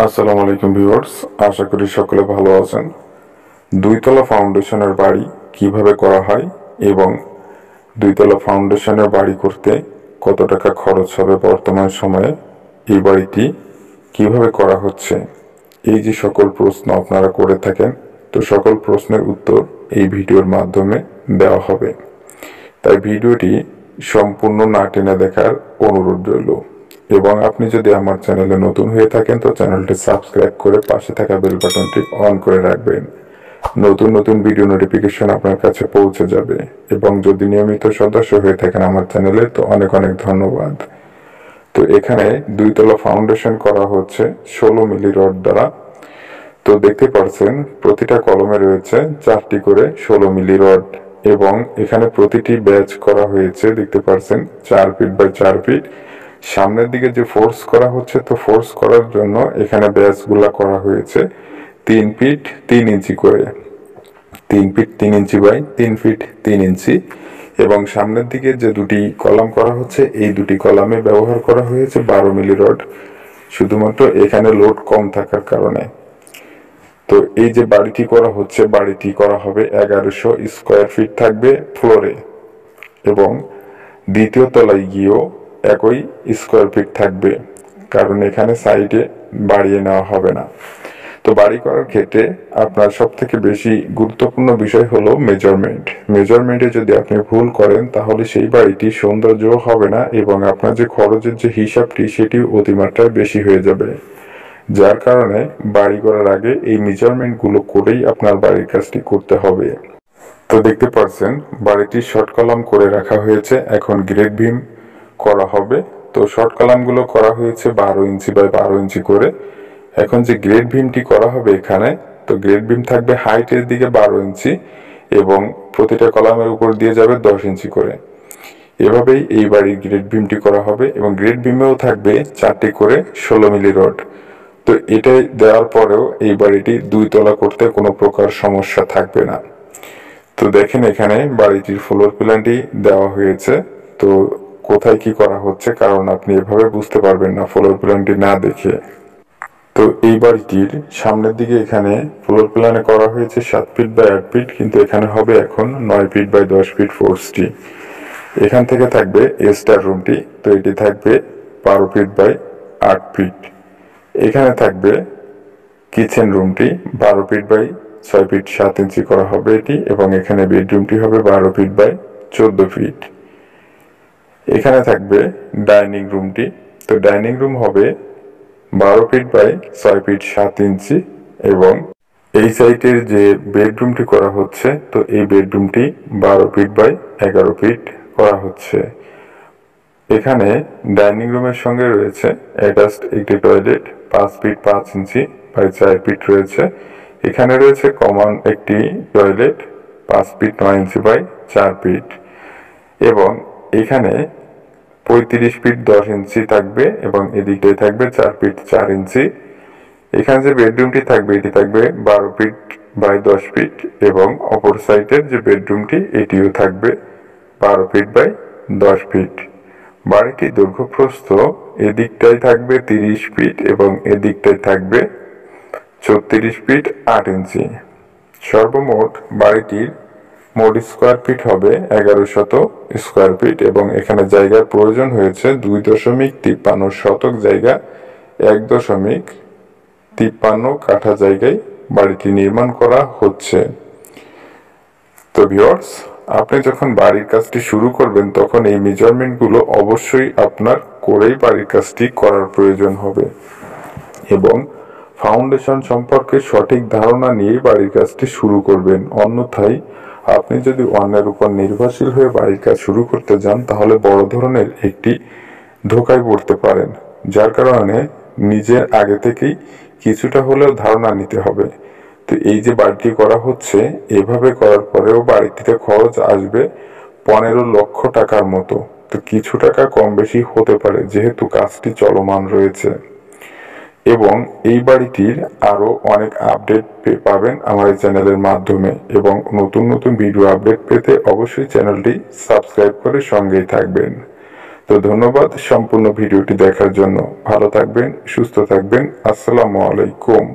আসসালামু আলাইকুম ভিউয়ার্স, আশা করি সকলে ভালো আছেন। দুইতলা ফাউন্ডেশনের বাড়ি কিভাবে করা হয় এবং দুইতলা ফাউন্ডেশনের বাড়ি করতে কত টাকা খরচ হবে বর্তমান সময়ে, এই বাড়িটি কিভাবে করা হচ্ছে, এই যে সকল প্রশ্ন আপনারা করে থাকেন, তো সকল প্রশ্নের উত্তর এই ভিডিওর মাধ্যমে দেওয়া হবে। তাই ভিডিওটি সম্পূর্ণ না টেনে দেখার অনুরোধ রইল। এবং আপনি যদি আমার চ্যানেলে নতুন হয়ে থাকেন তো চ্যানেলটি সাবস্ক্রাইব করে পাশে থাকা বেল বাটনটি অন করে রাখবেন। নতুন নতুন ভিডিও নোটিফিকেশন আপনার কাছে পৌঁছে যাবে। এবং যদি নিয়মিত সদস্য হয়ে থাকেন আমার চ্যানেলে তো অনেক অনেক ধন্যবাদ। তো এখানে দুইতলা ফাউন্ডেশন করা হচ্ছে 16 মিলি রড দ্বারা। তো দেখতে পাচ্ছেন প্রতিটা কলমে রয়েছে 4টি করে 16 মিলি রড এবং এখানে প্রতিটি ব্যাচ করা হয়েছে দেখতে পাচ্ছেন 4 ফিট বাই 4 ফিট। সামনের দিকে যে ফোর্স করা হচ্ছে, তো ফোর্স করার জন্য এখানে ব্যাচগুলা করা হয়েছে 3 ফিট 3 ইঞ্চি করে, 3 ফিট 3 ইঞ্চি বাই 3 ফিট 3 ইঞ্চি। এবং সামনের দিকে যে দুটি কলাম করা হচ্ছে এই দুটি কলামে ব্যবহার করা হয়েছে 12 মিলি রড, শুধুমাত্র এখানে লোড কম থাকার কারণে। তো এই যে বাড়িটি করা হচ্ছে, বাড়িটি করা হবে 1100 স্কোয়ার ফিট থাকবে ফ্লোরে এবং দ্বিতীয় তলায় গিয়েও একই স্কোয়ার ফিট থাকবে, কারণ এখানে সাইডে বাড়িয়ে নেওয়া হবে না। তো বাড়ি করার ক্ষেত্রে আপনার সব থেকে বেশি গুরুত্বপূর্ণ বিষয় হলো মেজারমেন্টে যদি আপনি ভুল করেন তাহলে সেই বাড়িটি সৌন্দর্য হবে না এবং আপনার যে খরচের যে হিসাবটি সেটি অতিমাত্রায় বেশি হয়ে যাবে। যার কারণে বাড়ি করার আগে এই মেজারমেন্টগুলো করেই আপনার বাড়ির কাজটি করতে হবে। তো দেখতে পাচ্ছেন বাড়িটি শর্ট কলাম করে রাখা হয়েছে, এখন গ্রেড বিম করা হবে। তো শর্ট কলামগুলো করা হয়েছে 12 ইঞ্চি বাই 12 ইঞ্চি করে। এখন যে গ্রেড বিমটি করা হবে এখানে, তো গ্রেড বিম থাকবে হাইটের দিকে 12 ইঞ্চি এবং প্রতিটা কলামের উপর দিয়ে যাবে 10 ইঞ্চি করে। এভাবেই এই বাড়ির গ্রেড বিমটি করা হবে এবং গ্রেড বিমেও থাকবে 4টি করে 16 মিলি রড। তো এটাই দেওয়ার পরেও এই বাড়িটি 2 তলা করতে কোনো প্রকার সমস্যা থাকবে না। তো দেখেন এখানে বাড়িটির ফ্লোর প্ল্যানটি দেওয়া হয়েছে। তো কোথায় কি করা হচ্ছে, কারণ আপনি এভাবে বুঝতে পারবেন না ফ্লোর প্ল্যানটি না দেখে। তো এই বাড়িটির সামনের দিকে এখানে ফ্লোর প্ল্যানে করা হয়েছে 7 ফিট বাই 8 ফিট, কিন্তু এখানে হবে এখন 9 ফিট বাই 10 ফিট ফোর্সটি। এখান থেকে থাকবে স্টার রুমটি, তো এটি থাকবে 12 ফিট বাই 8 ফিট। এখানে থাকবে কিচেন রুমটি 12 ফিট বাই 6 ফিট 7 ইঞ্চি করা হবে এটি, এবং এখানে বেডরুমটি হবে 12 ফিট বাই 14 ফিট। এখানে থাকবে ডাইনিং রুমটি, তো ডাইনিং রুম হবে 12 ফিট বাই 6 ফিট 7 ইঞ্চি এবং এই সাইটের যে বেডরুমটি করা হচ্ছে, তো এই বেডরুমটি 12 ফিট বাই 11 ফিট করা হচ্ছে। এখানে ডাইনিং রুমের সঙ্গে রয়েছে অ্যাটাচড একটি toilet 5 feet 5 inch by 4 feet রয়েছে। এখানে রয়েছে কমন একটি toilet 5 feet 9 inch by 4 feet এবং এখানে 35 ফিট 10 ইঞ্চি থাকবে এবং এদিকটাই থাকবে 4 ফিট 4 ইঞ্চি। এখানে যে বেডরুমটি থাকবে এটি থাকবে 12 ফিট বাই 10 ফিট এবং অপর সাইডের যে বেডরুমটি এটিও থাকবে 12 ফিট বাই 10 ফিট। বাড়িটি দৈর্ঘ্যপ্রস্থ এদিকটাই থাকবে 30 ফিট এবং এদিকটাই থাকবে 34 ফিট 8 ইঞ্চি। সর্বমোট বাড়িটির মোট স্কোয়ার ফিট হবে 1100 স্কোয়ার ফিট এবং এখানে জায়গার প্রয়োজন হয়েছে 2.53 শতক জায়গা, 1.53 কাঠা জায়গায় বাড়িটি নির্মাণ করা হচ্ছে। তো ভিউয়ার্স, আপনি যখন বাড়ির কাজটি শুরু করবেন তখন এই মেজারমেন্টগুলো অবশ্যই আপনার করেই বাড়ির কাজটি করার প্রয়োজন হবে এবং ফাউন্ডেশন সম্পর্কে সঠিক ধারণা নিয়ে বাড়ির কাজটি শুরু করবেন। অন্যথায় আপনি যদি অন্যের উপর নির্ভরশীল হয়ে বাড়ির কাজ শুরু করতে যান তাহলে বড় ধরনের একটি ধোঁকায় পড়তে পারেন, যার কারণে নিজের আগে থেকেই কিছুটা হলেও ধারণা নিতে হবে। তো এই যে বাড়িটি করা হচ্ছে, এভাবে করার পরেও বাড়িটিতে খরচ আসবে 15 লক্ষ টাকার মতো। তো কিছু টাকা কম বেশি হতে পারে যেহেতু কাজটি চলমান রয়েছে এবং এই বাড়িটির আরো অনেক আপডেট পাবেন আমার এই চ্যানেলের মাধ্যমে এবং নতুন নতুন ভিডিও আপডেট পেতে অবশ্যই চ্যানেলটি সাবস্ক্রাইব করে সঙ্গেই থাকবেন। তো তো ধন্যবাদ সম্পূর্ণ ভিডিওটি দেখার জন্য। ভালো থাকবেন, সুস্থ থাকবেন। আসসালামু আলাইকুম।